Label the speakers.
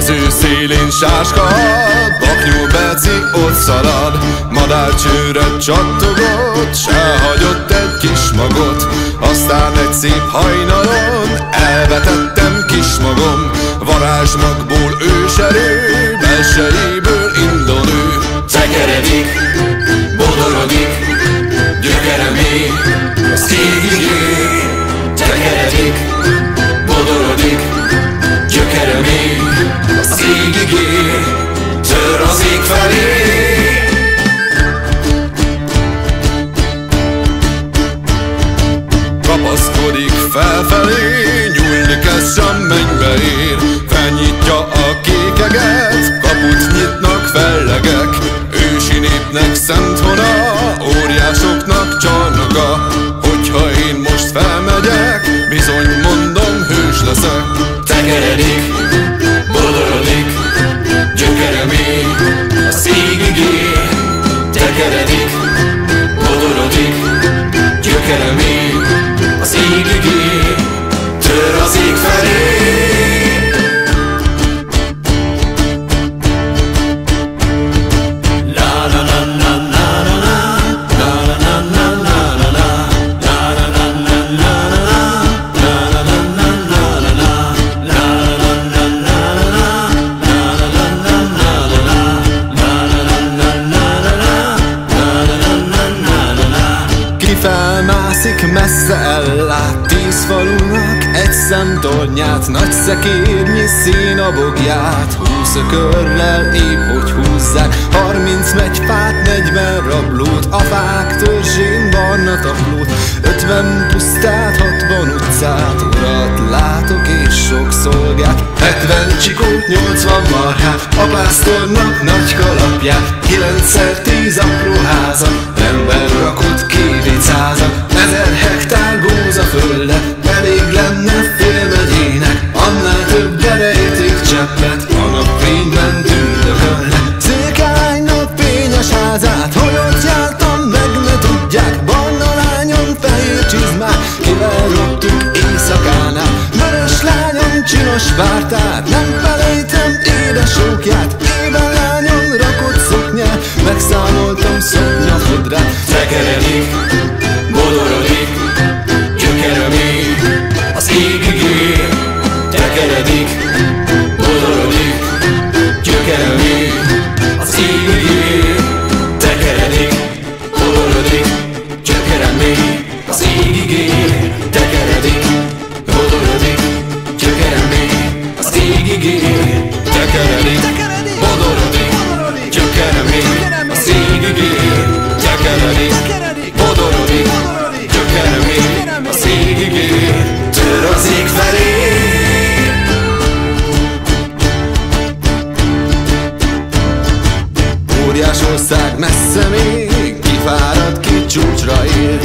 Speaker 1: mező szélén sáskad, baknyú beci ott szalad, madárcsőre csattogott, s elhagyott egy kis magot. Aztán egy szép hajnalon elvetettem kismagom, varázsmagból őserő, belsejéből indonő.
Speaker 2: Tekeredik, bodorodik, gyökerem ég, az égig ér. Tekeredik, bodorodik, gyökerem ég, az égig ér. Tör az ég felé.
Speaker 1: Kapaszkodik felfelé, nyúlni kezd, s a mennybe ér. Felnyitja a kékeget, kaput nyitnak fellegek. Ősi népnek szent hona, óriásoknak csarnoka. Hogyha én most felmegyek, bizony mondom, hős leszek.
Speaker 2: Tekeredik, bodorodik, gyökerem ég, az égig ér. Tekeredik, bodorodik, gyökerem ég, az égig ér. Tör az ég felé.
Speaker 1: Felmászik, messze ellát 10 falunak egy szemtornyát, nagy szekérnyi színabogját, 20 ökörrel épp hogy húzzák, 30 megyfát, 40 rablót, a fák törzsén barna taplót, 50 pusztát, 60 utcát, urat látok és sok szolgát, 70 csikót, 80 marhát, a pásztornak nagy kalapját, 9x10 apró házat, ember rakott kivicázat, 1000 hektár gózaföldet, elég lenne fél megyének, annál többre rejtik cseppet, a napfényben tündökölne. Székelynak fényes házát, hogy ott jártam, meg ne tudják, barna lányom fehér csizmát, kivel roptuk éjszakánál, vörös lányom csinos pártát, nem felejtem édesókját, éven lányom rakott szoknyát, megszámoltam szoknyafodrát.
Speaker 2: Tekeredik, bodorodik, gyökerem ég, az égig ér. Tekeredik, bodorodik, gyökerem ég, az égig ér. Tekeredik, bodorodik, gyökerem ég, az égig ér. Tekeredik, bodorodik, gyökerem ég, az égig ér. Tekeredik, bodorodik, gyökerem ég, az égig ér. Tekeredik, bodorodik, gyökerem ég, az égig ér. Tör az ég felé.
Speaker 1: Óriás ország messze még, kifárad, ki csúcsra ér.